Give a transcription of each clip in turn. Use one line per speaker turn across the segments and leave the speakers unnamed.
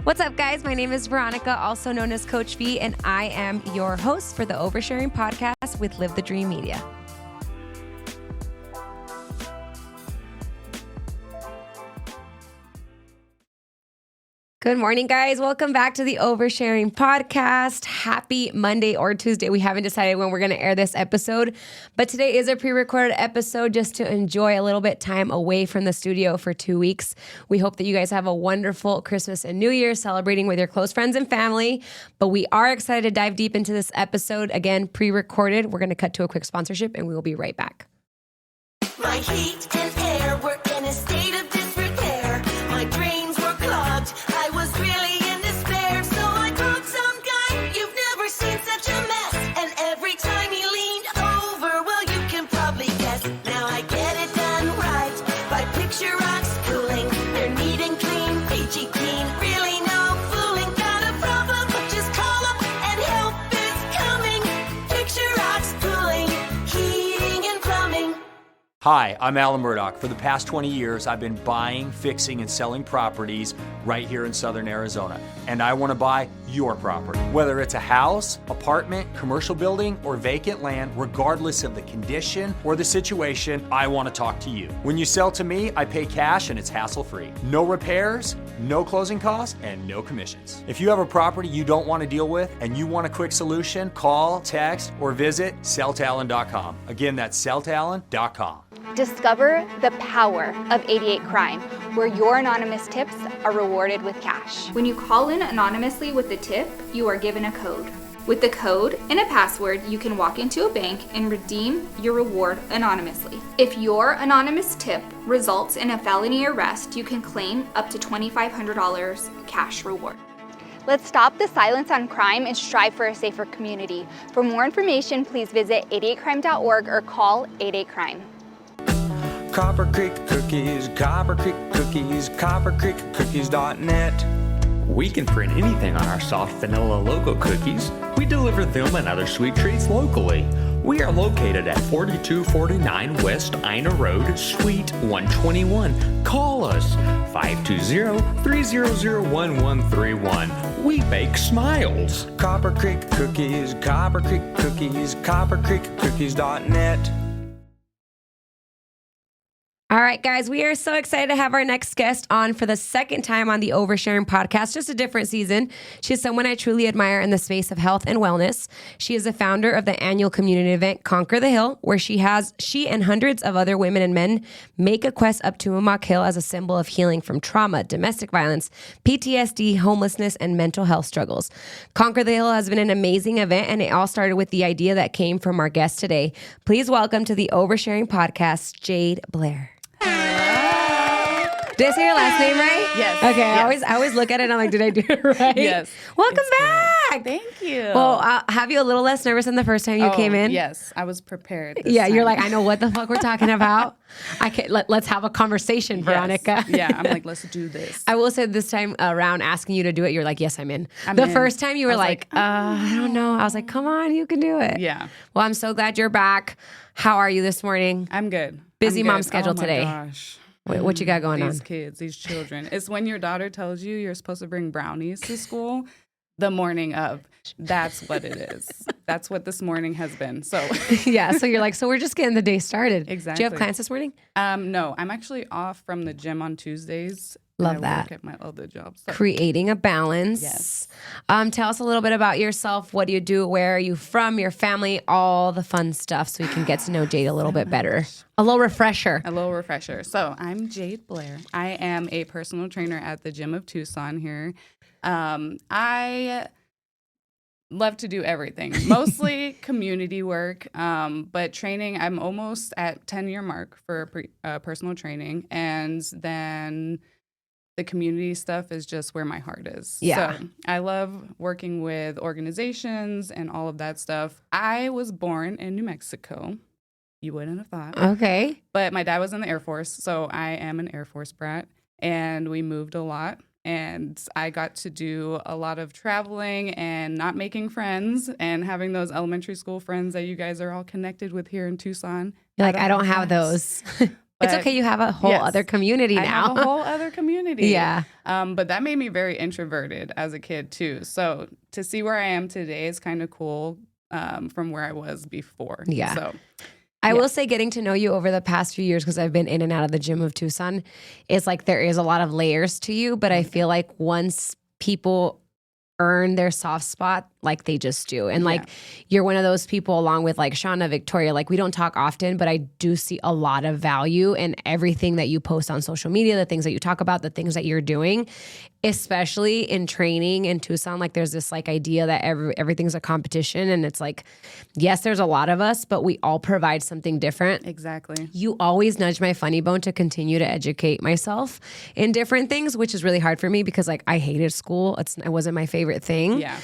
What's up, guys? My name is Veronica, also known as Coach V, and I am your host for the Oversharing podcast with Live the Dream Media. Good morning, guys. Welcome back to the Oversharing podcast. Happy Monday or Tuesday. We haven't decided when we're going to air this episode, but today is a pre-recorded episode just to enjoy a little bit time away from the studio for 2 weeks. We hope that you guys have a wonderful Christmas and New Year celebrating with your close friends and family, but we are excited to dive deep into this episode. Again, pre-recorded. We're going to cut to a quick sponsorship and we will be right back.
My heat and air were in a state of disrepair. My drains were clogged. I was really in despair. So I called some guy. You've never seen such a mess. And every time he leaned over, well, you can probably guess. Now I get it done right by Picture Rocks Cooling. They're neat and clean, peachy keen. Really no fooling. Got a problem? Just call up and help is coming. Picture Rocks Cooling, heating and plumbing.
Hi, I'm Alan Murdoch. For the past 20 years, I've been buying, fixing, and selling properties right here in Southern Arizona. And I want to buy your property. Whether it's a house, apartment, commercial building, or vacant land, regardless of the condition or the situation, I want to talk to you. When you sell to me, I pay cash and it's hassle-free. No repairs, no closing costs, and no commissions. If you have a property you don't want to deal with and you want a quick solution, call, text, or visit selltalon.com. Again, that's selltalon.com.
Discover the power of 88 Crime, where your anonymous tips are rewarded with cash. When you call in anonymously with the tip, you are given a code. With the code and a password, you can walk into a bank and redeem your reward anonymously. If your anonymous tip results in a felony arrest, you can claim up to $2,500 cash reward. Let's stop the silence on crime and strive for a safer community. For more information, please visit 88crime.org or call 88crime.
Copper Creek Cookies, Copper Creek Cookies, coppercreekcookies.net.
We can print anything on our soft vanilla logo cookies. We deliver them and other sweet treats locally. We are located at 4249 West Ina Road, Suite 121. Call us 520-300-1131. We bake smiles.
Copper Creek Cookies, Copper Creek Cookies, coppercreekcookies.net.
All right, guys, we are so excited to have our next guest on for the second time on the Oversharing podcast, just a different season. She is someone I truly admire in the space of health and wellness. She is the founder of the annual community event, Conquer the Hill, where she and hundreds of other women and men make a quest up to Umak Hill as a symbol of healing from trauma, domestic violence, PTSD, homelessness, and mental health struggles. Conquer the Hill has been an amazing event, and it all started with the idea that came from our guest today. Please welcome to the Oversharing podcast, Jade Blair. Did I say your last name right?
Yes.
Okay.
Yes.
I always look at it and I'm like, did I do it right?
Yes.
Welcome back.
Thank you.
Well, have you a little less nervous than the first time you came in?
Yes, I was prepared.
Yeah,
time.
you're like, I know what the fuck we're talking about. Let's have a conversation, Veronica.
Yes. Yeah, I'm like, let's do this.
I will say this time around asking you to do it, you're like, yes, I'm in. The first time you were like, I don't know. I was like, come on, you can do it.
Yeah.
Well, I'm so glad you're back. How are you this morning?
I'm good.
Busy mom schedule today.
Gosh.
Wait, what you got going on?
These kids, these children. It's when your daughter tells you you're supposed to bring brownies to school the morning of. That's what it is. That's what this morning has been. So
yeah, so you're like, so we're just getting the day started.
Exactly.
Do you have clients this morning?
No, I'm actually off from the gym on Tuesdays.
Love
I
that.
work at my other job. So.
Creating a balance.
Yes.
Tell us a little bit about yourself. What do you do? Where are you from? Your family? All the fun stuff so we can get to know Jade a little bit better. A little refresher.
So I'm Jade Blair. I am a personal trainer at the Gym of Tucson here. I love to do everything, mostly community work, but training. I'm almost at 10-year mark for personal training, and then the community stuff is just where my heart is.
Yeah.
So I love working with organizations and all of that stuff. I was born in New Mexico. You wouldn't have thought.
Okay.
But my dad was in the Air Force, so I am an Air Force brat, and we moved a lot. And I got to do a lot of traveling and not making friends and having those elementary school friends that you guys are all connected with here in Tucson.
You're like, I don't have those. It's okay. You have a whole other community now.
I have a whole other community.
Yeah.
But that made me very introverted as a kid too. So to see where I am today is kind of cool from where I was before.
Yeah.
So
I will say getting to know you over the past few years, because I've been in and out of the gym of Tucson, is like there is a lot of layers to you, but I feel like once people earn their soft spot, like they just do. And like you're one of those people, along with like Shauna, Victoria, like we don't talk often, but I do see a lot of value in everything that you post on social media, the things that you talk about, the things that you're doing, especially in training in Tucson. Like there's this like idea that everything's a competition, and it's like, yes, there's a lot of us, but we all provide something different.
exactly.
You always nudge my funny bone to continue to educate myself in different things, which is really hard for me because like I hated school. It wasn't my favorite thing.
Yeah.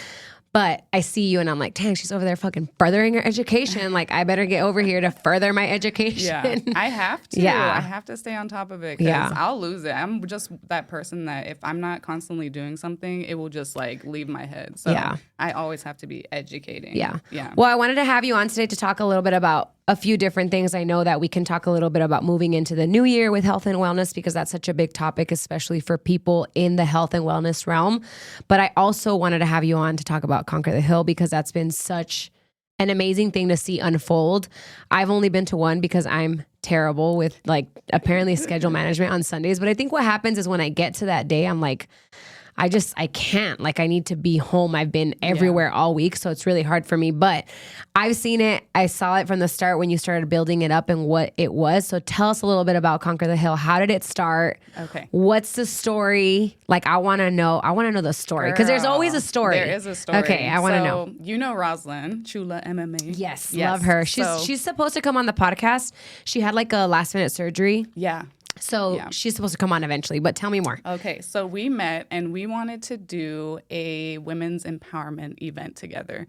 But I see you and I'm like, dang, she's over there fucking furthering her education. Like, I better get over here to further my education.
Yeah, I have to.
Yeah.
I have to stay on top of it because
Yeah.
I'll lose it. I'm just that person that if I'm not constantly doing something, it will just like leave my head. So
Yeah.
I always have to be educating.
Yeah.
Yeah.
Well, I wanted to have you on today to talk a little bit about a few different things. I know that we can talk a little bit about moving into the new year with health and wellness, because that's such a big topic, especially for people in the health and wellness realm. But I also wanted to have you on to talk about Conquer the Hill, because that's been such an amazing thing to see unfold. I've only been to one because I'm terrible with like apparently schedule management on Sundays. But I think what happens is when I get to that day, I'm like, I can't. Like, I need to be home. I've been everywhere all week, so it's really hard for me. But I've seen it. I saw it from the start when you started building it up and what it was. So tell us a little bit about Conquer the Hill. How did it start?
Okay.
What's the story? Like, I want to know the story, because there's always a story.
There is a story.
Okay, I want to know.
You know Rosalind, Chula MMA.
Yes, love her. She's supposed to come on the podcast. She had like a last minute surgery.
Yeah.
So she's supposed to come on eventually, but tell me more.
Okay, so we met and we wanted to do a women's empowerment event together.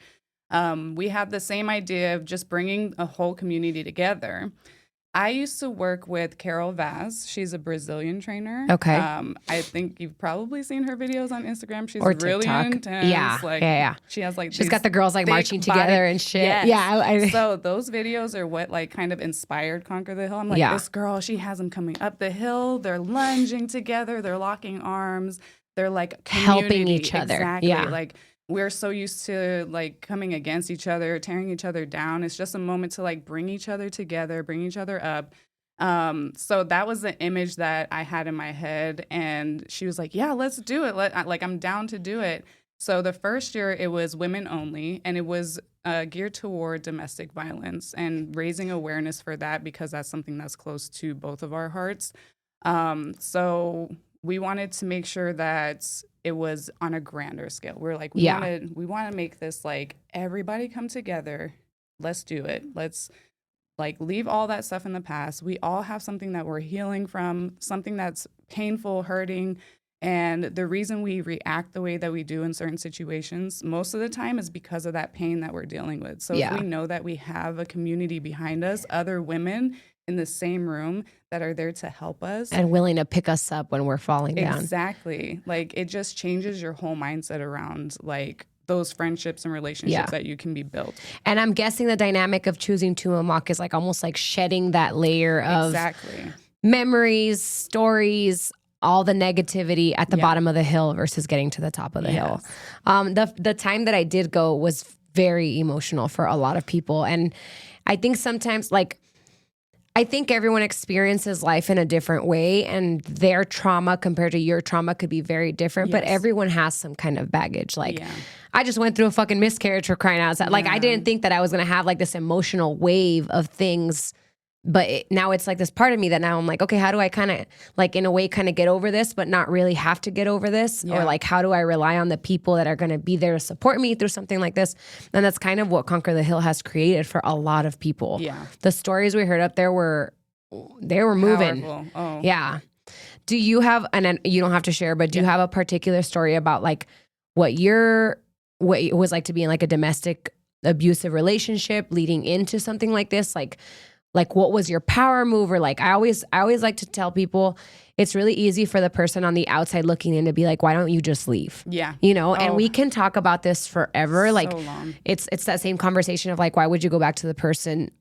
We had the same idea of just bringing a whole community together. I used to work with Carol Vaz. She's a Brazilian trainer.
Okay.
I think you've probably seen her videos on Instagram. She's
Or
really
TikTok.
intense.
Yeah,
Like,
yeah.
She has like
She's got the girls like
thick
marching
body-
together and shit.
Yes.
Yeah.
So those videos are what like kind of inspired Conquer the Hill. I'm like, this girl, she has them coming up the hill. They're lunging together. They're locking arms. They're like
Helping
community.
each other.
Exactly.
Yeah.
Like we're so used to like coming against each other, tearing each other down. It's just a moment to like bring each other together, bring each other up. So that was the image that I had in my head, and she was like, yeah, let's do it. Like, I'm down to do it. So the first year it was women only, and it was geared toward domestic violence and raising awareness for that, because that's something that's close to both of our hearts. So we wanted to make sure that it was on a grander scale. We're like, we want to make this like everybody come together. Let's do it. Let's like leave all that stuff in the past. We all have something that we're healing from, something that's painful, hurting. And the reason we react the way that we do in certain situations, most of the time is because of that pain that we're dealing with. So if we know that we have a community behind us, other women in the same room that are there to help us.
And willing to pick us up when we're falling down.
Exactly. Like it just changes your whole mindset around like those friendships and relationships that you can be built.
And I'm guessing the dynamic of choosing to unlock is like almost like shedding that layer of memories, stories, all the negativity at the bottom of the hill versus getting to the top of the hill. The time that I did go was very emotional for a lot of people. And I think sometimes I think everyone experiences life in a different way, and their trauma compared to your trauma could be very different, but everyone has some kind of baggage. I just went through a fucking miscarriage, for crying out loud. Like, I didn't think that I was going to have like this emotional wave of things, but now it's like this part of me that now I'm like, okay, how do I kind of like in a way kind of get over this, but not really have to get over this? Or like, how do I rely on the people that are going to be there to support me through something like this? And that's kind of what Conquer the Hill has created for a lot of people. Yeah. The stories we heard up there were moving.
Oh.
Yeah. Do you have, and you don't have to share, but do you have a particular story about like what it was like to be in like a domestic abusive relationship leading into something like this? Like what was your power move? Or like, I always like to tell people it's really easy for the person on the outside looking in to be like, why don't you just leave?
Yeah.
You know, and we can talk about this forever.
So
like
long.
It's that same conversation of like, why would you go back to the person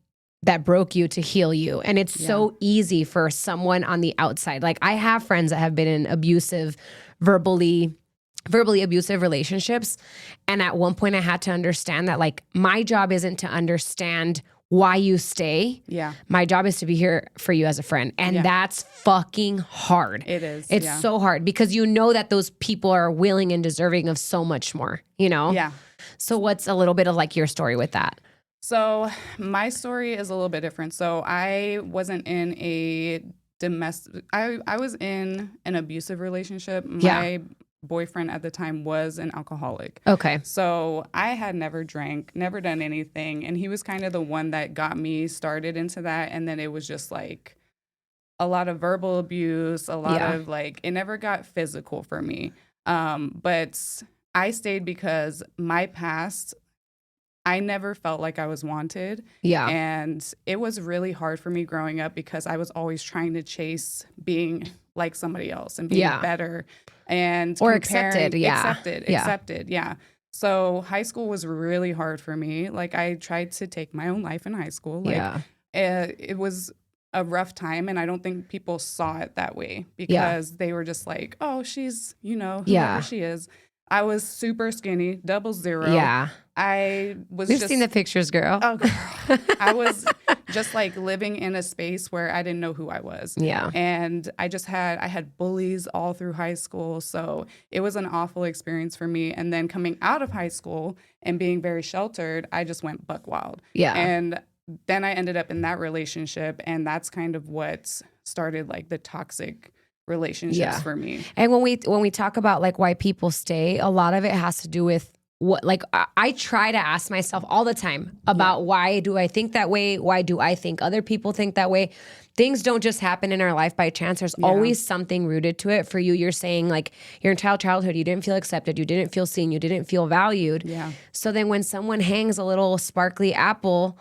that broke you to heal you. And it's so easy for someone on the outside. Like I have friends that have been in verbally abusive relationships. And at one point I had to understand that like my job isn't to understand why you stay.
Yeah.
My job is to be here for you as a friend. And that's fucking hard.
It is.
It's so hard because you know that those people are willing and deserving of so much more, you know?
Yeah.
So what's a little bit of like your story with that?
So my story is a little bit different. So I wasn't in a domestic, I was in an abusive relationship. My boyfriend at the time was an alcoholic.
Okay.
So I had never drank, never done anything. And he was kind of the one that got me started into that. And then it was just like a lot of verbal abuse, a lot of like, it never got physical for me. But I stayed because my past, I never felt like I was wanted.
Yeah.
And it was really hard for me growing up because I was always trying to chase being like somebody else and being better and
or accepted.
Accepted. Yeah. So high school was really hard for me. Like I tried to take my own life in high school. Like it was a rough time. And I don't think people saw it that way because they were just like, oh, she's, whoever she is. I was super skinny, 00.
Yeah.
We've
seen the pictures, girl.
Oh, girl. I was just like living in a space where I didn't know who I was.
Yeah.
And I had bullies all through high school. So it was an awful experience for me. And then coming out of high school and being very sheltered, I just went buck wild.
Yeah.
And then I ended up in that relationship. And that's kind of what started like the toxic relationships for me.
And when we talk about like why people stay, a lot of it has to do with what, like I try to ask myself all the time about why do I think that way? Why do I think other people think that way? Things don't just happen in our life by chance. There's always something rooted to it. For you, you're saying like your entire childhood, you didn't feel accepted, you didn't feel seen, you didn't feel valued.
Yeah.
So then when someone hangs a little sparkly apple,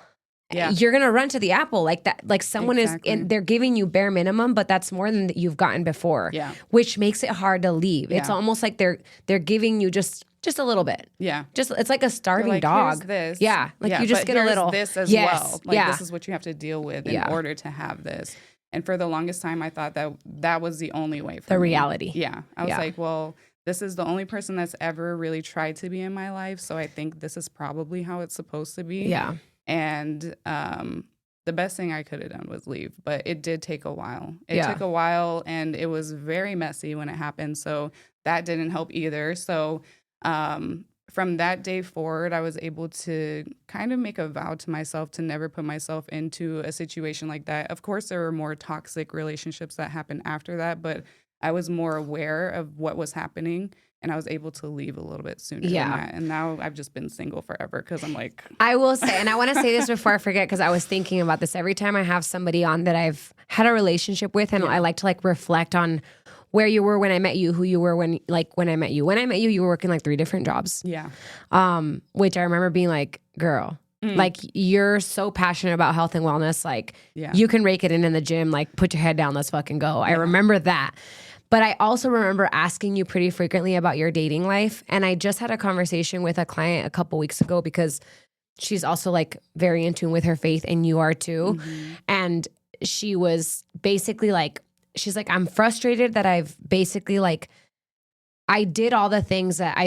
you're going to run to the apple like that. Like someone they're giving you bare minimum, but that's more than you've gotten before, which makes it hard to leave. It's almost like they're giving you just a little bit.
Yeah.
It's like a starving
like,
dog.
Here's this.
Yeah. Like you just get a little.
This as well. Like this is what you have to deal with in order to have this. And for the longest time, I thought that was the only way for
the
me.
reality.
Yeah. I was like, well, this is the only person that's ever really tried to be in my life. So I think this is probably how it's supposed to be.
Yeah.
And the best thing I could have done was leave, but it did take a while. It took a while, and it was very messy when it happened. So that didn't help either. So from that day forward, I was able to kind of make a vow to myself to never put myself into a situation like that. Of course, there were more toxic relationships that happened after that, but I was more aware of what was happening. And I was able to leave a little bit sooner than that. And now I've just been single forever because I'm like...
I will say, and I want to say this before I forget because I was thinking about this. Every time I have somebody on that I've had a relationship with, and I like to like reflect on where you were when I met you, who you were when I met you. When I met you, you were working like 3 different jobs.
Yeah.
Which I remember being like, girl, like you're so passionate about health and wellness. Like you can rake it in the gym, like put your head down, let's fucking go. I remember that. But I also remember asking you pretty frequently about your dating life. And I just had a conversation with a client a couple weeks ago because she's also like very in tune with her faith, and you are too. Mm-hmm. And she was basically like, she's like, I'm frustrated that I've basically like, I did all the things that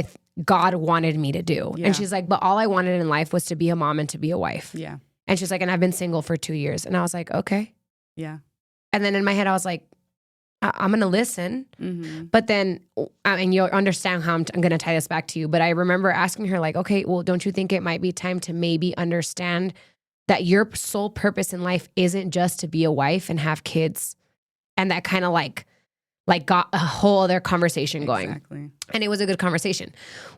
God wanted me to do. Yeah. And she's like, but all I wanted in life was to be a mom and to be a wife.
Yeah.
And she's like, and I've been single for 2 years. And I was like, okay.
Yeah.
And then in my head, I was like, I'm going to listen,
mm-hmm.
but then, and you'll understand how I'm going to tie this back to you. But I remember asking her like, okay, well, don't you think it might be time to maybe understand that your sole purpose in life isn't just to be a wife and have kids? And that kind of like got a whole other conversation going.
Exactly.
And it was a good conversation.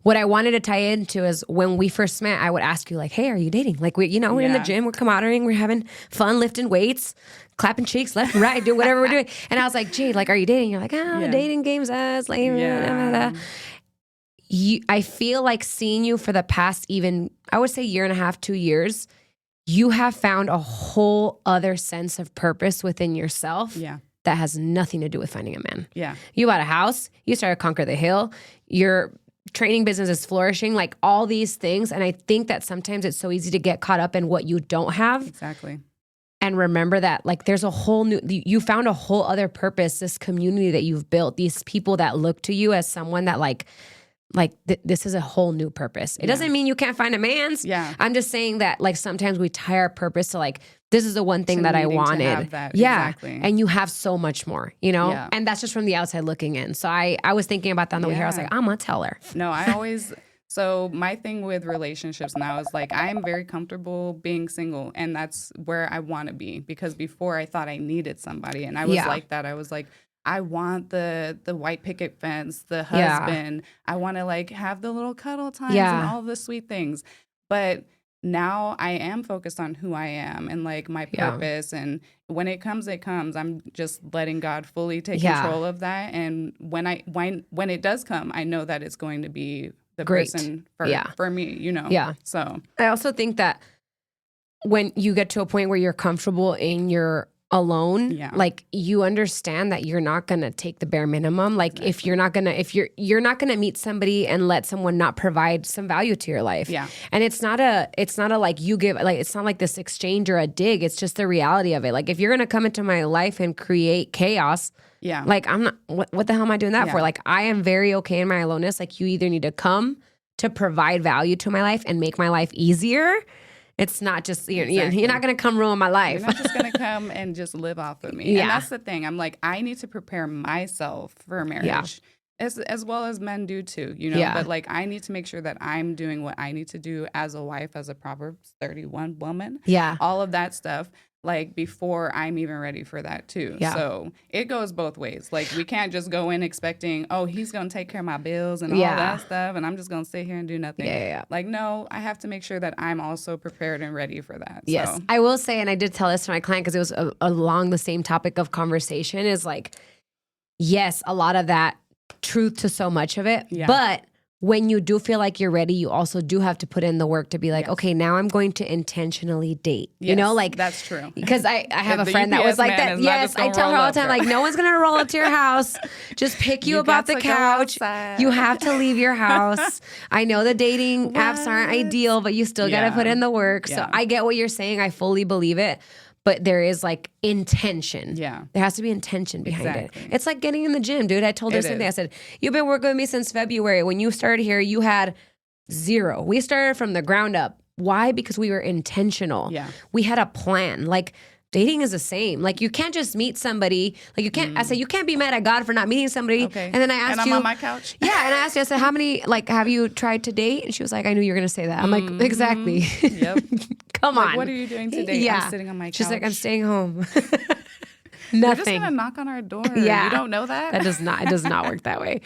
What I wanted to tie into is when we first met, I would ask you like, hey, are you dating? Like we're in the gym, we're camaradeing, we're having fun, lifting weights, clapping cheeks left and right, doing whatever we're doing. And I was like, Jade, like, are you dating? You're like, the dating game's us. Like, I feel like seeing you for the past even, I would say 1.5 years, 2 years, you have found a whole other sense of purpose within yourself.
Yeah.
That has nothing to do with finding a man.
Yeah.
You bought a house, you started to conquer the hill, your training business is flourishing, like all these things. And I think that sometimes it's so easy to get caught up in what you don't have.
Exactly.
and remember that like there's a whole new, you found a whole other purpose, this community that you've built, these people that look to you as someone that this is a whole new purpose. It doesn't mean you can't find a man's.
Yeah.
I'm just saying that like sometimes we tie our purpose to like, this is the one thing that I
needing to
wanted.
have that,
yeah.
exactly.
And you have so much more, you know?
Yeah.
And that's just from the outside looking in. So I was thinking about that on the way here. I was
Yeah.
like, I'm gonna tell her.
No, I always. So my thing with relationships now is like I'm very comfortable being single, and that's where I want to be, because before I thought I needed somebody, and I was like that. I was like, I want the white picket fence, the husband. I want to like have the little cuddle times and all the sweet things. But now I am focused on who I am and like my purpose. And when it comes, it comes. I'm just letting God fully take control of that. And when it does come, I know that it's going to be the person for me, you know?
Yeah.
So
I also think that when you get to a point where you're comfortable in your alone, like you understand that you're not going to take the bare minimum. Like if you're not going to meet somebody and let someone not provide some value to your life. Yeah. And it's not a like you give, like, it's not like this exchange or a dig. It's just the reality of it. Like if you're going to come into my life and create chaos, like I'm not, what the hell am I doing that for? Like I am very okay in my aloneness. Like you either need to come to provide value to my life and make my life easier. It's not just, you're not going to come ruin my life.
You're not just going to come and just live off of me. And that's the thing. I'm like, I need to prepare myself for marriage. As well as men do too, you know, but like I need to make sure that I'm doing what I need to do as a wife, as a Proverbs 31 woman. Yeah. All of that stuff. Like before I'm even ready for that too. Yeah. So it goes both ways. Like we can't just go in expecting, oh, he's going to take care of my bills and all that stuff, and I'm just going to sit here and do nothing. Yeah. Like, no, I have to make sure that I'm also prepared and ready for that.
Yes.
So.
I will say, and I did tell this to my client because it was along the same topic of conversation, is like, yes, a lot of that truth to so much of it, but when you do feel like you're ready, you also do have to put in the work to be like, okay, now I'm going to intentionally date. You know, like
that's true.
Because I have a friend that was like that. Yes, I tell her all the time, like, no one's gonna roll up to your house, just pick you up off the couch. You have to leave your house. I know the dating apps aren't ideal, but you still gotta put in the work. So I get what you're saying. I fully believe it. But there is like intention. Yeah. There has to be intention behind it. It's like getting in the gym, dude. I told her something. I said, you've been working with me since February. When you started here, you had 0. We started from the ground up. Why? Because we were intentional. Yeah. We had a plan. Like dating is the same. Like you can't just meet somebody. Like you can't, I said, you can't be mad at God for not meeting somebody. Okay. And then I asked you.
I'm on my couch.
Yeah. And I asked you, I said, how many, like, have you tried to date? And she was like, I knew you were going to say that. I'm like, exactly.
Yep.
Come on.
What are you doing today?
Yeah.
I'm sitting on my couch.
She's like, I'm staying home.
Nothing. They're just gonna knock on our door. Yeah. You don't know that?
It does not work that way.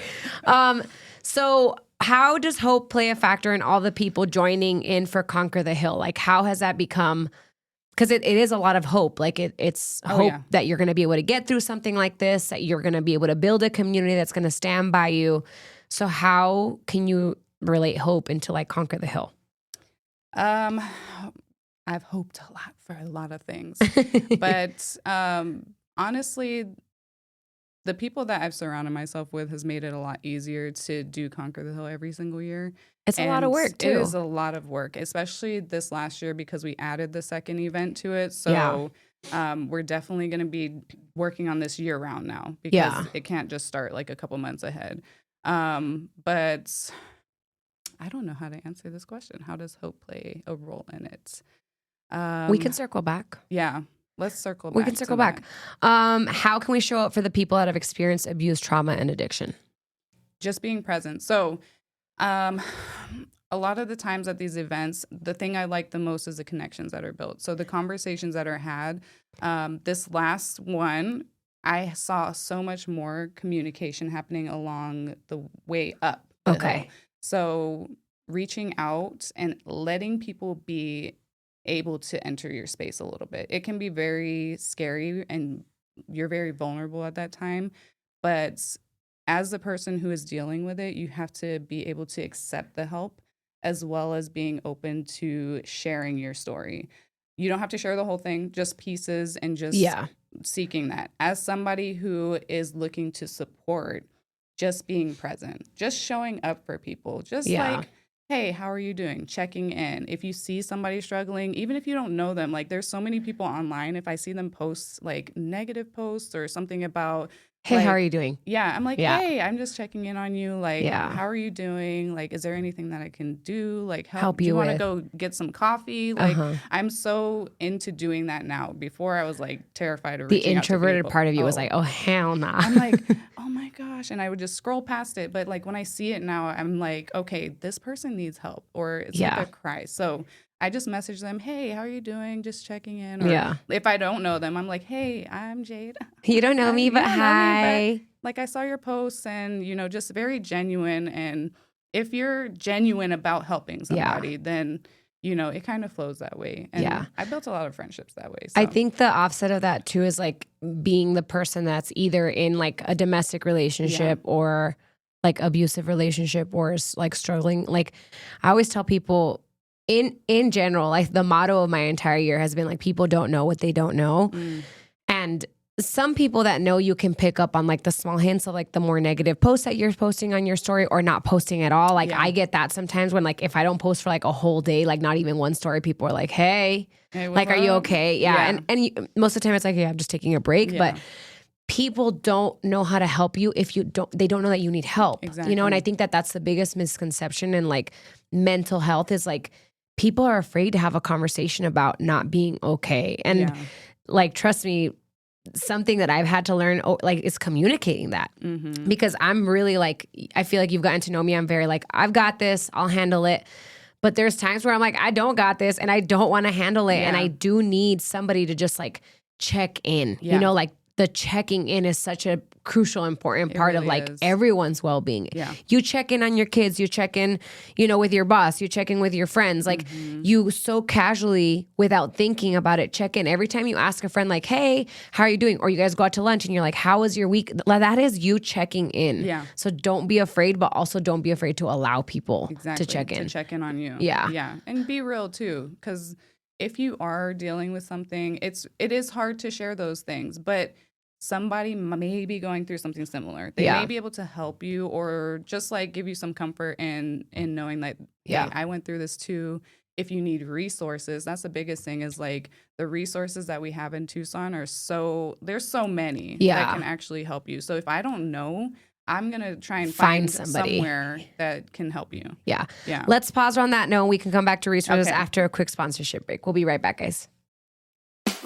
So how does hope play a factor in all the people joining in for Conquer the Hill? Like how has that become, because it is a lot of hope. Like it's hope that you're going to be able to get through something like this, that you're going to be able to build a community that's going to stand by you. So how can you relate hope into like Conquer the Hill?
I've hoped a lot for a lot of things, but honestly, the people that I've surrounded myself with has made it a lot easier to do Conquer the Hill every single year.
It's a lot of work too.
It is a lot of work, especially this last year because we added the second event to it. So we're definitely going to be working on this year round now because it can't just start like a couple months ahead. But I don't know how to answer this question. How does hope play a role in it?
We can circle back.
Yeah. Let's circle back.
We can circle back. How can we show up for the people that have experienced abuse, trauma, and addiction?
Just being present. So a lot of the times at these events, the thing I like the most is the connections that are built. So the conversations that are had. This last one, I saw so much more communication happening along the way up. Okay. So reaching out and letting people be able to enter your space a little bit. It can be very scary and you're very vulnerable at that time. But as the person who is dealing with it, you have to be able to accept the help as well as being open to sharing your story. You don't have to share the whole thing, just pieces and just seeking that. As somebody who is looking to support, just being present, just showing up for people, just like hey, how are you doing? Checking in. If you see somebody struggling, even if you don't know them, like there's so many people online. If I see them post like negative posts or something about,
Hey,
like,
how are you doing?
yeah, I'm like,
Yeah.
hey, I'm just checking in on you. Like,
Yeah.
how are you doing? Like, is there anything that I can do? Like,
Help
do
you
you want to
with.
go get some coffee? Like,
Uh-huh.
I'm so into doing that now. Before I was like terrified of
The
reaching out to
introverted
people.
part of you was
Oh.
like, oh, hell nah.
I'm like, oh my gosh. And I would just scroll past it. But like when I see it now, I'm like, okay, this person needs help or it's
Yeah.
like a cry. So I just message them, hey, how are you doing? Just checking in. Or
Yeah.
if I don't know them, I'm like, hey, I'm Jade.
You don't know me,
You
but
don't know me,
hi.
but, like I saw your posts and, just very genuine. And if you're genuine about helping
Yeah.
somebody, then, it kind of flows that way. And
Yeah.
I built a lot of friendships that way.
I
So.
think the offset of that too is like being the person that's either in like a domestic relationship or like abusive relationship or is like struggling. Like I always tell people in general, like the motto of my entire year has been like people don't know what they don't know. And some people that know you can pick up on like the small hints of like the more negative posts that you're posting on your story or not posting at all. Like
Yeah.
I get that sometimes when like if I don't post for like a whole day, like not even one story, people are like, hey,
Hey,
like, are you
up?
okay? Yeah. And most of the time it's like, yeah, I'm just taking a break.
Yeah.
But people don't know how to help you if they don't know that you need help. And I
Exactly.
think that that's the biggest misconception in like mental health is like people are afraid to have a conversation about not being okay. And like, trust me, something that I've had to learn like is communicating that because I'm really like, I feel like you've gotten to know me. I'm very like, I've got this, I'll handle it. But there's times where I'm like, I don't got this and I don't want to handle it. And I do need somebody to just like check in, like the checking in is such a crucial, important part of
really
like
is.
everyone's well-being.
Yeah.
You check in on your kids, you check in, with your boss, you check in with your friends. Like you so casually without thinking about it, check in. Every time you ask a friend like, hey, how are you doing? Or you guys go out to lunch and you're like, how was your week? That is you checking in.
Yeah.
So don't be afraid, but also don't be afraid to allow people
Exactly,
to check in.
To check in on you.
Yeah.
Yeah. And be real too. Because if you are dealing with something, it is hard to share those things. But somebody may be going through something similar. They may be able to help you or just like give you some comfort in knowing that, hey, I went through this too. If you need resources, that's the biggest thing is like the resources that we have in Tucson there's so many that can actually help you. So if I don't know, I'm going to try and find
somebody
somewhere that can help you.
Yeah.
Yeah.
Let's pause on that note. We can come back to resources
Okay.
after a quick sponsorship break. We'll be right back, guys.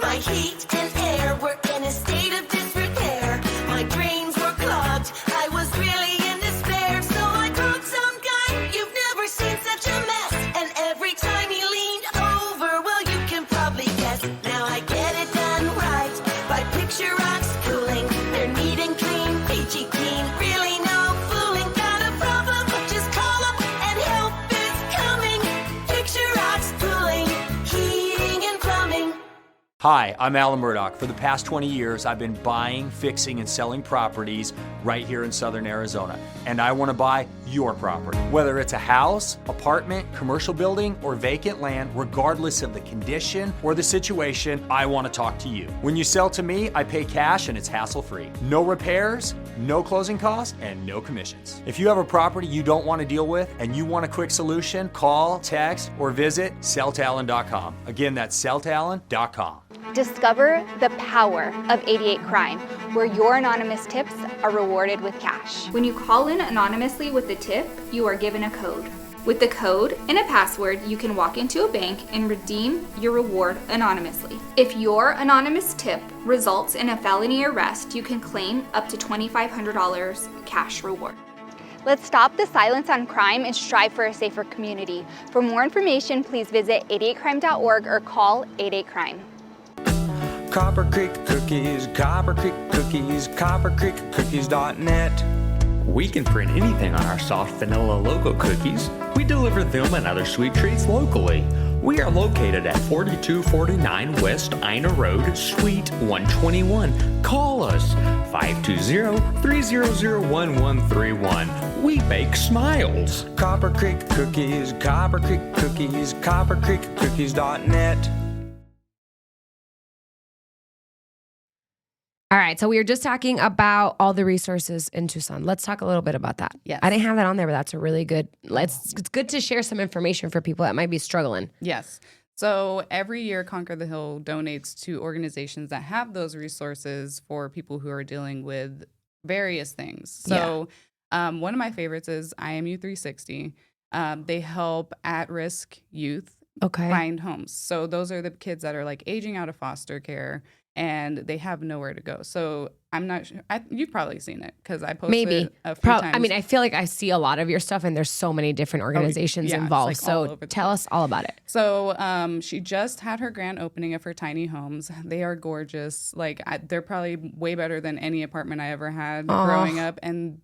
My heat and air were in a state of disrepair. My drains were clogged. I was really in despair. So I called some guy. You've never seen such a mess. And every time he leaned over, well, you can probably guess. Now I get it done right by Picture Rocks Cooling. They're neat and clean, peachy keen. Really no fooling. Got a problem? Just call up and help is coming. Picture Rocks Cooling, heating and plumbing.
Hi, I'm Alan Murdoch. For the past 20 years, I've been buying, fixing, and selling properties right here in Southern Arizona. And I want to buy your property. Whether it's a house, apartment, commercial building, or vacant land, regardless of the condition or the situation, I want to talk to you. When you sell to me, I pay cash and it's hassle-free. No repairs, no closing costs, and no commissions. If you have a property you don't want to deal with and you want a quick solution, call, text, or visit selltalon.com. Again, that's selltalon.com.
Discover the power of 88 Crime, where your anonymous tips are rewarded with cash. When you call in anonymously with the tip, you are given a code. With the code and a password, you can walk into a bank and redeem your reward anonymously. If your anonymous tip results in a felony arrest, you can claim up to $2,500 cash reward. Let's stop the silence on crime and strive for a safer community. For more information, please visit 88crime.org or call 88crime.
Copper Creek Cookies, Copper Creek Cookies, coppercreekcookies.net.
We can print anything on our soft vanilla logo cookies. We deliver them and other sweet treats locally. We are located at 4249 West Ina Road, Suite 121. Call us 520-300-1131. We bake smiles.
Copper Creek Cookies, Copper Creek Cookies, coppercreekcookies.net.
All right. So we were just talking about all the resources in Tucson. Let's talk a little bit about that.
Yes.
I didn't have that on there, but that's a really good. It's good to share some information for people that might be struggling.
Yes. So every year, Conquer the Hill donates to organizations that have those resources for people who are dealing with various things. So one of my favorites is IMU 360. They help at-risk youth find homes. So those are the kids that are like aging out of foster care and they have nowhere to go. So I'm not sure. You've probably seen it because I posted it a few times.
I mean, I feel like I see a lot of your stuff and there's so many different organizations involved.
It's like all
so
over the
tell us all about it.
So she just had her grand opening of her tiny homes. They are gorgeous. Like they're probably way better than any apartment I ever had growing up. And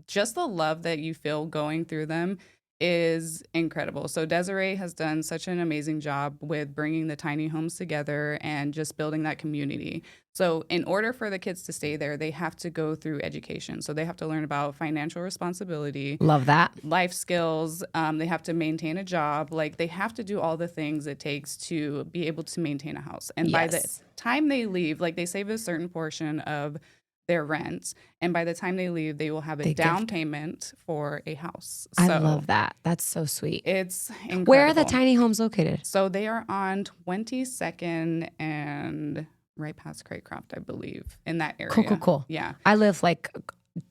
just the love that you feel going through them is incredible. So Desiree has done such an amazing job with bringing the tiny homes together and just building that community. So in order for the kids to stay there, they have to go through education. So they have to learn about financial responsibility.
Love that.
Life skills. They have to maintain a job. Like they have to do all the things it takes to be able to maintain a house. And by the time they leave, like they save a certain portion of their rent, and by the time they leave, they will have a down payment for a house. So
I love that. That's so sweet.
It's incredible.
Where are the tiny homes located?
So they are on 22nd and right past Craycroft, I believe, in that area.
Cool.
Yeah.
I live like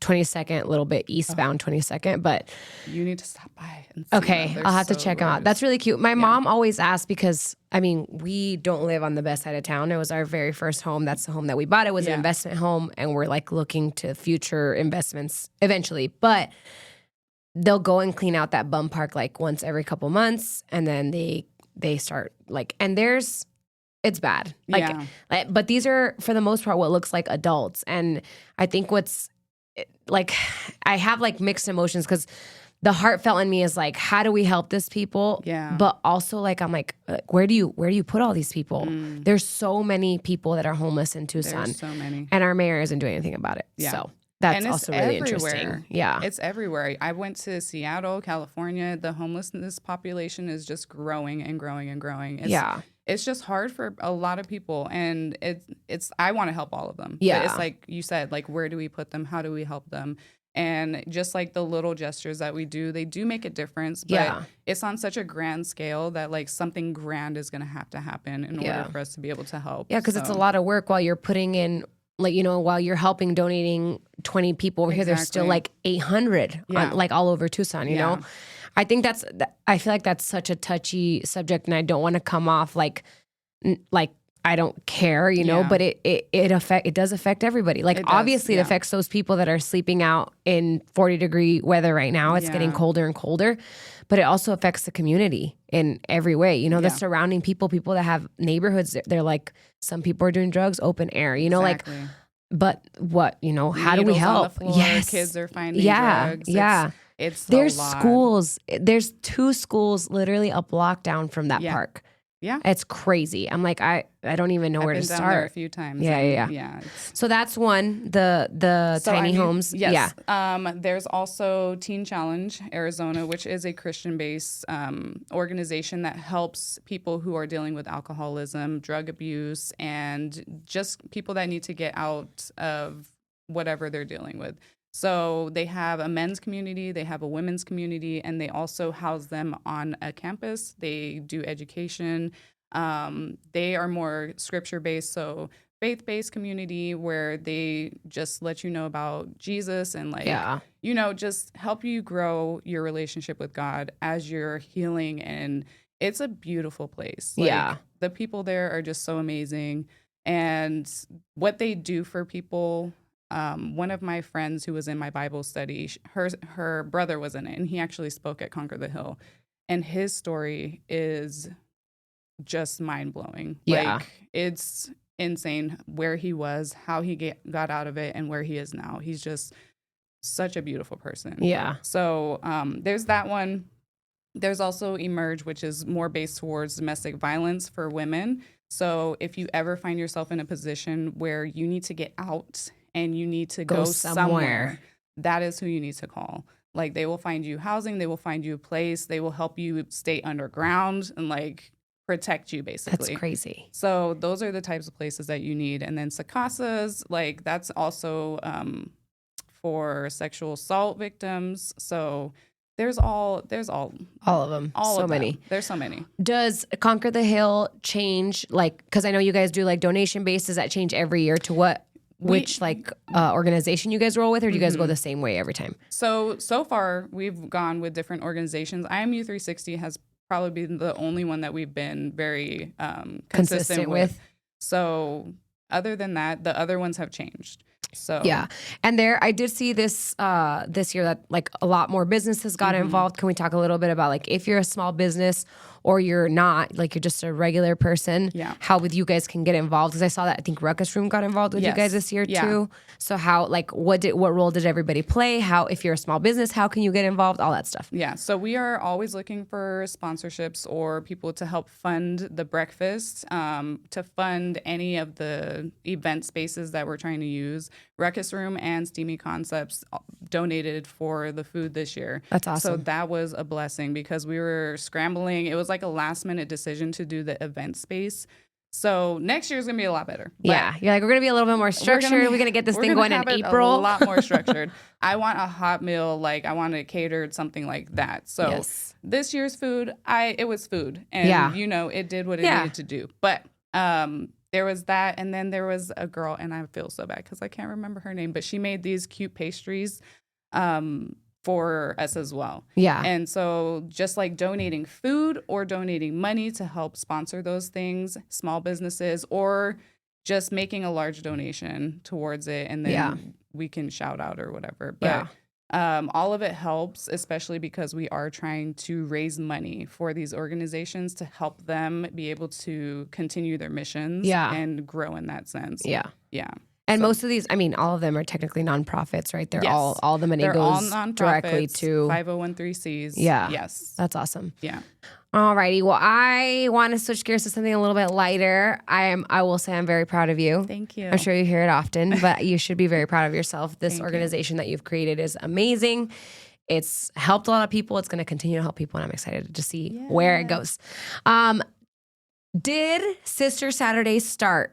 22nd, a little bit eastbound 22nd, but
you need to stop by and see
okay,
them.
I'll have to
so
check them out.
gorgeous.
That's really cute. My mom always asked because, I mean, we don't live on the best side of town. It was our very first home. That's the home that we bought. It was an investment home, and we're like looking to future investments eventually. But they'll go and clean out that bum park like once every couple months, and then they start like, and it's bad. Like, but these are for the most part what looks like adults, and I think what's like, I have like mixed emotions because the heartfelt in me is like, how do we help this people?
Yeah.
But also like, I'm like, where do you put all these people? There's so many people that are homeless in Tucson.
There's so many.
And our mayor isn't doing anything about it.
Yeah.
So that's
and
also really
everywhere.
interesting. Yeah.
It's everywhere. I went to Seattle, California. The homelessness population is just growing and growing and growing. It's just hard for a lot of people, and it's I want to help all of them.
Yeah.
But it's like you said, like where do we put them? How do we help them? And just like the little gestures that we do, they do make a difference. But it's on such a grand scale that like something grand is going to have to happen in order for us to be able to help.
Yeah, because it's a lot of work while you're putting in, like, you know, while you're helping donating 20 people over here, there's still like 800 like all over Tucson, you know? I think I feel like that's such a touchy subject, and I don't want to come off like I don't care, you know, but it does affect everybody. Like obviously it affects those people that are sleeping out in 40-degree weather right now. It's getting colder and colder, but it also affects the community in every way. You know, the surrounding people that have neighborhoods, they're like, some people are doing drugs, open air, you know, like, but what, you know, how do we help?
On the floor, kids are finding drugs.
There's schools. There's 2 schools literally a block down from that park.
Yeah.
It's crazy. I'm like, I don't even know where to start.
I've been down there a few times.
Yeah. So that's one, the tiny homes.
Yes. Yeah. There's also Teen Challenge Arizona, which is a Christian-based organization that helps people who are dealing with alcoholism, drug abuse, and just people that need to get out of whatever they're dealing with. So they have a men's community, they have a women's community, and they also house them on a campus. They do education. They are more scripture-based, so faith-based community where they just let you know about Jesus and you know, just help you grow your relationship with God as you're healing. And it's a beautiful place. The people there are just so amazing. And what they do for people, one of my friends who was in my Bible study, her brother was in it, and he actually spoke at Conquer the Hill. And his story is just mind-blowing. Like, it's insane where he was, how he got out of it, and where he is now. He's just such a beautiful person. Yeah. So there's that one. There's also Emerge, which is more based towards domestic violence for women. So if you ever find yourself in a position where you need to get out and you need to go somewhere, that is who you need to call. Like, they will find you housing, they will find you a place, they will help you stay underground, and like protect you, basically.
That's crazy.
So those are the types of places that you need. And then Sacasas, like that's also for sexual assault victims. So there's all
All of them.
all
so
of them.
many.
There's so many.
Does Conquer the Hill change, like, because I know you guys do like donation based, does that change every year to which organization you guys roll with, or do you guys go the same way every time?
So far we've gone with different organizations. IMU 360 has probably been the only one that we've been very consistent with. So other than that, the other ones have changed. So
Yeah. And I did see this year that like a lot more businesses got involved. Can we talk a little bit about like if you're a small business or you're not, like you're just a regular person, how with you guys can get involved? Because I saw that I think Ruckus Room got involved with you guys this year too. So how, like, what role did everybody play? How, if you're a small business, how can you get involved? All that stuff.
Yeah. So we are always looking for sponsorships or people to help fund the breakfast, to fund any of the event spaces that we're trying to use. Ruckus Room and Steamy Concepts donated for the food this year.
That's awesome.
So that was a blessing because we were scrambling. It was like a last minute decision to do the event space. So next year is going to be a lot better. But
Yeah. You're like, we're going to be a little bit more structured. We're going to get this thing going in April.
A lot more structured. I want a hot meal. Like I want it catered, something like that. So this year's food, it was food. And, you know, it did what it needed to do. But there was that. And then there was a girl, and I feel so bad because I can't remember her name, but she made these cute pastries for us as well.
Yeah.
And so just like donating food or donating money to help sponsor those things, small businesses, or just making a large donation towards it, and then we can shout out or whatever. But all of it helps, especially because we are trying to raise money for these organizations to help them be able to continue their missions and grow in that sense. Yeah.
And most of these, I mean, all of them are technically nonprofits, right? They're all the money goes directly to
501(c)(3)s.
Yeah.
Yes.
That's awesome.
Yeah.
Alrighty. Well, I want to switch gears to something a little bit lighter. I will say I'm very proud of you.
Thank you.
I'm sure you hear it often, but you should be very proud of yourself. This organization that you've created is amazing. It's helped a lot of people. It's going to continue to help people, and I'm excited to see where it goes. Did Sister Saturdays start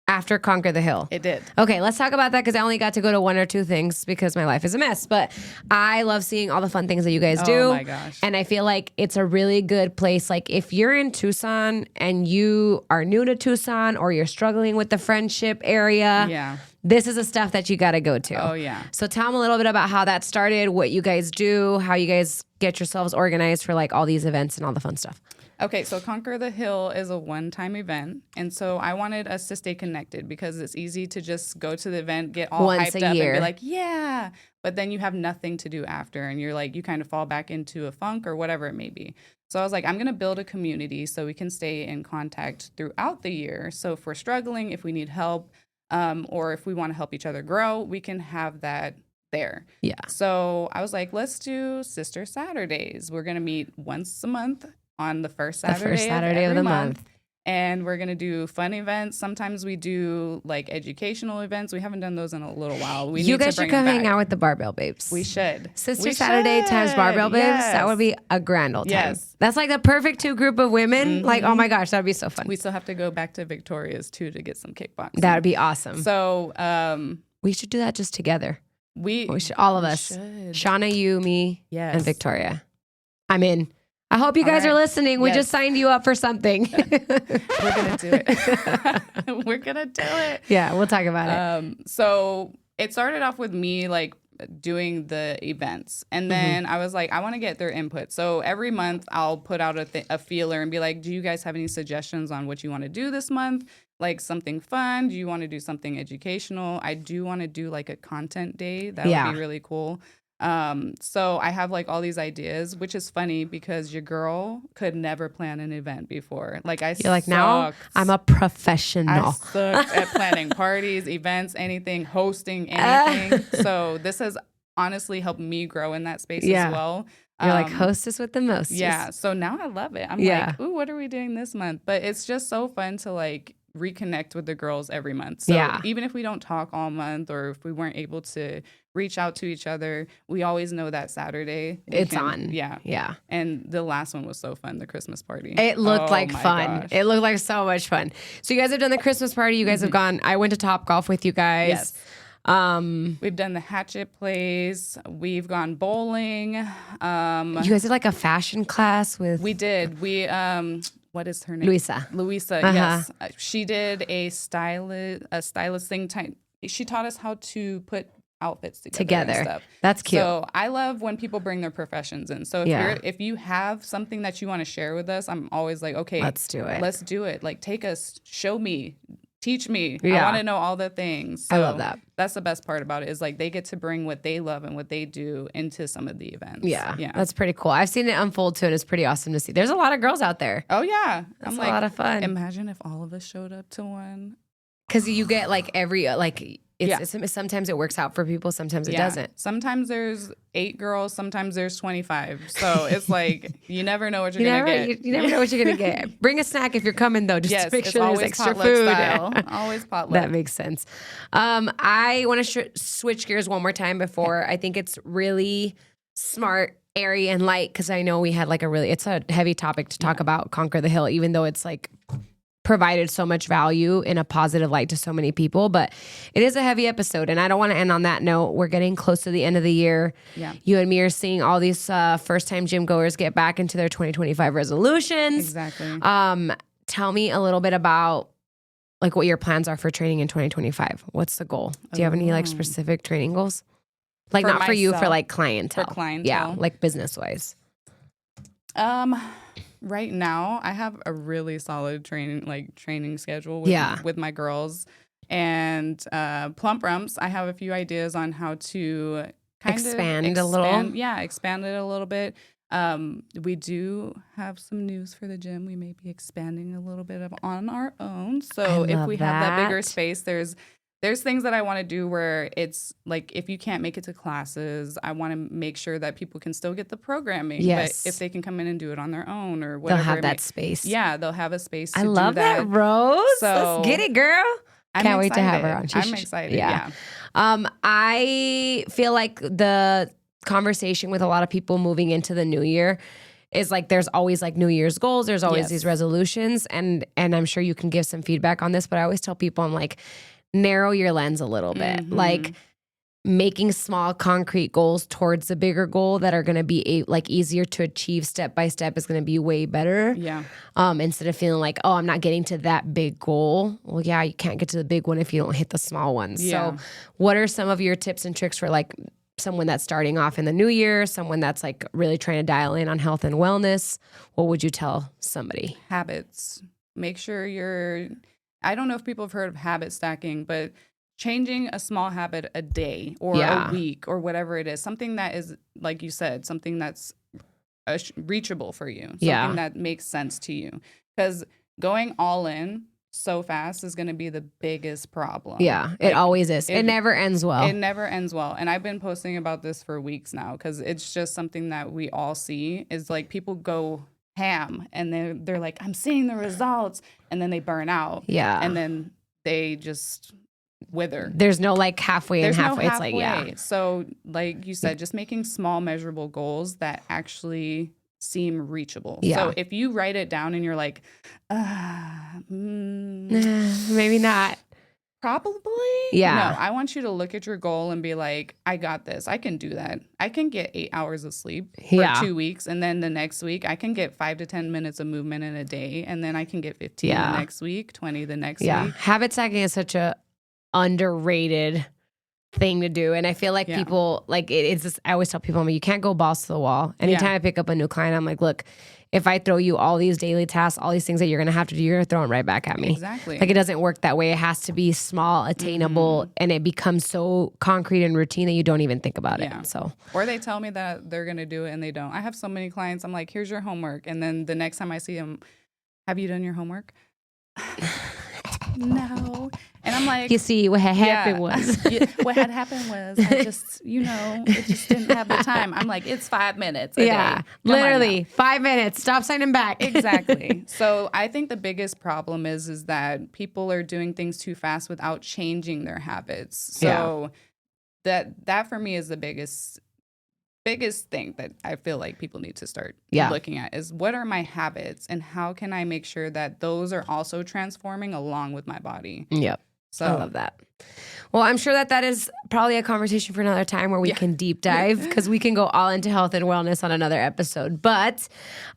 after Conquer the Hill?
It did.
Okay, let's talk about that because I only got to go to one or two things because my life is a mess. But I love seeing all the fun things that you guys do.
Oh my gosh.
And I feel like it's a really good place. Like if you're in Tucson and you are new to Tucson or you're struggling with the friendship area, this is the stuff that you got to go to.
Oh, yeah.
So tell them a little bit about how that started, what you guys do, how you guys get yourselves organized for like all these events and all the fun stuff.
Okay, so Conquer the Hill is a one-time event, and so I wanted us to stay connected because it's easy to just go to the event, get all
Once
hyped
a
up
year.
and be like, yeah, but then you have nothing to do after, and you're like, you kind of fall back into a funk or whatever it may be. So I was like, I'm going to build a community so we can stay in contact throughout the year. So if we're struggling, if we need help, or if we want to help each other grow, we can have that there.
Yeah.
So I was like, let's do Sister Saturdays. We're going to meet once a month on the first Saturday,
of the
every
month.
And we're going to do fun events. Sometimes we do like educational events. We haven't done those in a little while.
You guys should come hang out with the Barbell Babes.
We should.
Sister Saturday times Barbell Babes.
Yes.
That would be a grand old time.
Yes.
That's like the perfect two group of women. Like, oh my gosh, that would be so fun.
We still have to go back to Victoria's too to get some kickboxing.
That would be awesome.
So
we should do that just together.
we
should, all of us.
should.
Shauna, you, me,
Yes.
and Victoria. I'm in. I hope you guys are listening. We just signed you up for something.
We're gonna do it. We're gonna do it.
Yeah, we'll talk about it.
So it started off with me like doing the events, and then I was like, I want to get their input. So every month I'll put out a feeler and be like, do you guys have any suggestions on what you want to do this month? Like something fun? Do you want to do something educational? I do want to do like a content day. That would be really cool. So I have like all these ideas, which is funny because your girl could never plan an event before. Like
You're like, now I'm a professional.
I sucked at planning parties, events, anything, hosting anything. So this has honestly helped me grow in that space as well.
You're like hostess with the most.
Yeah. So now I love it. I'm like, ooh, what are we doing this month? But it's just so fun to like reconnect with the girls every month. So even if we don't talk all month or if we weren't able to reach out to each other. We always know that Saturday
It's on.
Yeah.
Yeah.
And the last one was so fun, the Christmas party.
It looked like
my
fun.
gosh.
It looked like so much fun. So you guys have done the Christmas party. You guys have gone. I went to Top Golf with you guys.
Yes. We've done the hatchet plays. We've gone bowling.
You guys did like a fashion class with
We did. What is her name?
Louisa.
Louisa, yes. She did a stylist thing. She taught us how to put outfits together. And stuff.
That's cute.
So I love when people bring their professions in. So if you have something that you want to share with us, I'm always like, okay,
Let's do it.
Let's do it. Like, take us, show me, teach me.
Yeah.
I want to know all the things. So
I love that.
That's the best part about it, is like they get to bring what they love and what they do into some of the events.
Yeah,
Yeah.
that's pretty cool. I've seen it unfold too, and it's pretty awesome to see. There's a lot of girls out there.
Oh yeah.
That's
I'm
a
like,
lot of fun.
Imagine if all of us showed up to one.
Because you get like sometimes it works out for people, sometimes it doesn't.
Sometimes there's 8 girls, sometimes there's 25. So it's like you never know what you're gonna get.
You never know what you're gonna get. Bring a snack if you're coming though, just
Yes,
to make
it's
sure there's
always
extra
potluck
food.
style. Always potluck.
That makes sense. I want to switch gears one more time before. I think it's really smart, airy, and light, because I know we had like it's a heavy topic to talk about, Conquer the Hill, even though it's like provided so much value in a positive light to so many people. But it is a heavy episode, and I don't want to end on that note. We're getting close to the end of the year.
Yeah.
You and me are seeing all these first-time gym goers get back into their 2025 resolutions.
Exactly.
Tell me a little bit about like what your plans are for training in 2025. What's the goal? Do you have any like specific training goals? Like
For
not for you, for
myself?
like clientele.
For clientele?
Yeah, like business-wise.
Right now I have a really solid training schedule with my girls. And Plump Rumps, I have a few ideas on how to
Expand a little.
Yeah, expand it a little bit. We do have some news for the gym. We may be expanding a little bit on our own. So if we have that bigger space, there's things that I want to do where it's like, if you can't make it to classes, I want to make sure that people can still get the programming.
Yes.
But if they can come in and do it on their own or whatever.
They'll have that space.
Yeah, they'll have a space to
I
do
love that, Rose.
So,
let's get it, girl. Can't wait to have her on.
I'm excited. Yeah.
I feel like the conversation with a lot of people moving into the new year is like there's always like New Year's goals. There's always these resolutions, and I'm sure you can give some feedback on this. But I always tell people, I'm like, narrow your lens a little bit, like making small concrete goals towards the bigger goal that are going to be like easier to achieve step by step is going to be way better.
Yeah.
Instead of feeling like, oh, I'm not getting to that big goal. Well, yeah, you can't get to the big one if you don't hit the small ones.
Yeah.
So what are some of your tips and tricks for like someone that's starting off in the new year, someone that's like really trying to dial in on health and wellness? What would you tell somebody?
Habits. Make sure I don't know if people have heard of habit stacking, but changing a small habit a day or a week or whatever it is, something that is, like you said, something that's reachable for you, something that makes sense to you. Because going all in so fast is going to be the biggest problem.
Yeah, it always is. It never ends well.
It never ends well. And I've been posting about this for weeks now because it's just something that we all see is like people go ham and they're like, I'm seeing the results, and then they burn out. Yeah. And then they just wither.
There's no like halfway and halfway.
No
halfway. It's like, yeah.
So like you said, just making small measurable goals that actually seem reachable.
Yeah.
So if you write it down and you're like,
maybe not.
Probably.
Yeah.
No, I want you to look at your goal and be like, I got this. I can do that. I can get 8 hours of sleep for 2 weeks. And then the next week, I can get 5 to 10 minutes of movement in a day. And then I can get 15 the next week, 20 the next week.
Habit stacking is such a underrated thing to do. And I feel like people, like it's just, I always tell people, I'm like, you can't go balls to the wall. Anytime I pick up a new client, I'm like, look, if I throw you all these daily tasks, all these things that you're going to have to do, you're going to throw them right back at me.
Exactly.
Like it doesn't work that way. It has to be small, attainable, and it becomes so concrete and routine that you don't even think about it. So,
or they tell me that they're going to do it and they don't. I have so many clients. I'm like, here's your homework. And then the next time I see them, have you done your homework? No. And I'm like,
you see, what had happened was
what had happened was I just, it just didn't have the time. I'm like, it's 5 minutes a day.
Literally 5 minutes. Stop signing back.
Exactly. So I think the biggest problem is that people are doing things too fast without changing their habits. So that for me is the biggest thing that I feel like people need to start looking at is what are my habits and how can I make sure that those are also transforming along with my body.
Yep.
So
I love that. Well, I'm sure that is probably a conversation for another time where we can deep dive because we can go all into health and wellness on another episode. But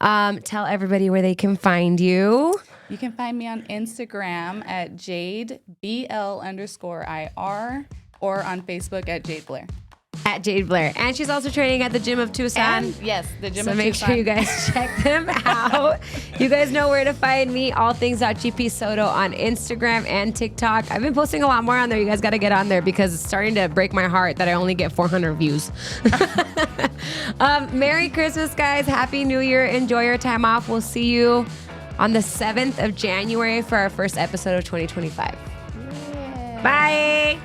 tell everybody where they can find you.
You can find me on Instagram at JadeBL_IR or on Facebook at Jade Blair.
At Jade Blair. And she's also training at the Gym of Tucson.
And yes, the Gym of Tucson.
So make sure you guys check them out. You guys know where to find me, allthings.GP Soto on Instagram and TikTok. I've been posting a lot more on there. You guys got to get on there because it's starting to break my heart that I only get 400 views. Merry Christmas, guys. Happy New Year. Enjoy your time off. We'll see you on the 7th of January for our first episode of 2025. Yeah. Bye.